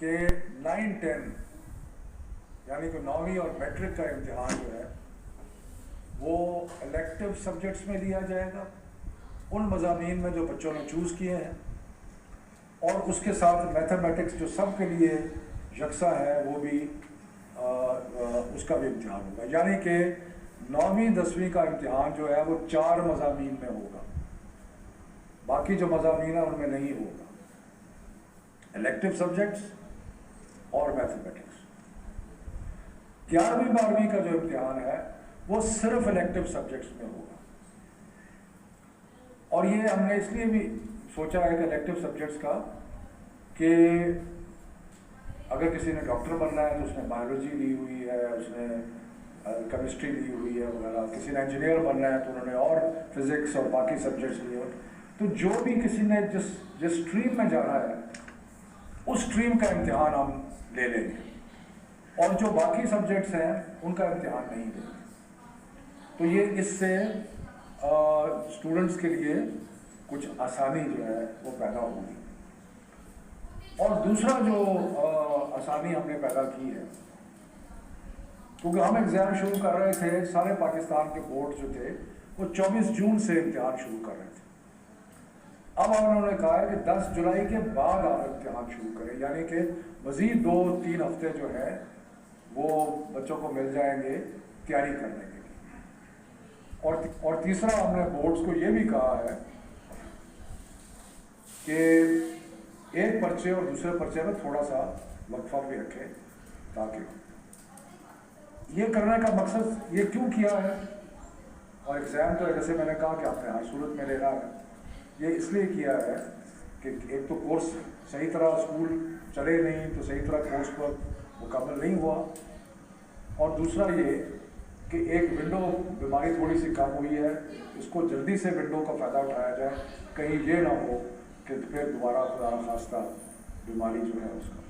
कि 9-10 यानी कि 9वीं और मैट्रिक का इम्तिहान जो है वो इलेक्टिव सब्जेक्ट्स में लिया जाएगा, उन मज़ामीन में जो बच्चों ने चूज़ किए हैं, और उसके साथ मैथमेटिक्स जो सब के लिए यकसा है वो भी उसका भी इम्तिहान होगा। यानी कि 9वीं 10वीं का इम्तिहान जो है वो 4 मज़ामीन में होगा, बाकी जो मज़ामीन है उनमें नहीं होगा, इलेक्टिव सब्जेक्ट्स और मैथमेटिक्स। 11वीं 12वीं का जो इम्तिहान है वो सिर्फ इलेक्टिव सब्जेक्ट्स में होगा। और ये हमने इसलिए भी सोचा है कि इलेक्टिव सब्जेक्ट्स का कि अगर किसी ने डॉक्टर बनना है तो उसने बायोलॉजी ली हुई है, उसने केमिस्ट्री ली हुई है वगैरह, किसी ने इंजीनियर बनना है तो उन्होंने और फिजिक्स और बाकी सब्जेक्ट्स लिए। तो जो भी किसी ने जिस स्ट्रीम में जाना है उस स्ट्रीम का इम्तिहान हम ले लेंगे, और जो बाकी सब्जेक्ट्स हैं उनका इम्तिहान नहीं लेंगे। तो ये इससे स्टूडेंट्स के लिए कुछ आसानी जो है वो पैदा होगी। और दूसरा जो आसानी हमने पैदा की है, क्योंकि हम एग्ज़ाम शुरू कर रहे थे, सारे पाकिस्तान के बोर्ड जो थे वो 24 जून से इम्तिहान शुरू कर रहे थे। अब उन्होंने कहा है कि 10 जुलाई के बाद आप इम्तिहान शुरू करें, यानी कि मज़ीद 2-3 हफ्ते जो है वो बच्चों को मिल जाएंगे तैयारी करने के लिए। और तीसरा हमने बोर्ड्स को ये भी कहा है कि एक पर्चे और दूसरे पर्चे में थोड़ा सा वक्फा भी रखें, ताकि ये करने का मकसद ये क्यों किया है। और एग्ज़ाम तो जैसे मैंने कहा कि आपने हर सूरत में लेना है, ये इसलिए किया है कि एक तो कोर्स सही तरह स्कूल चले नहीं तो सही तरह कोर्स पर मुकम्मल नहीं हुआ, और दूसरा ये कि एक विंडो बीमारी थोड़ी सी कम हुई है, इसको जल्दी से विंडो का फ़ायदा उठाया जाए, कहीं ये ना हो कि फिर दोबारा खुदा न खास्ता बीमारी जो है उसका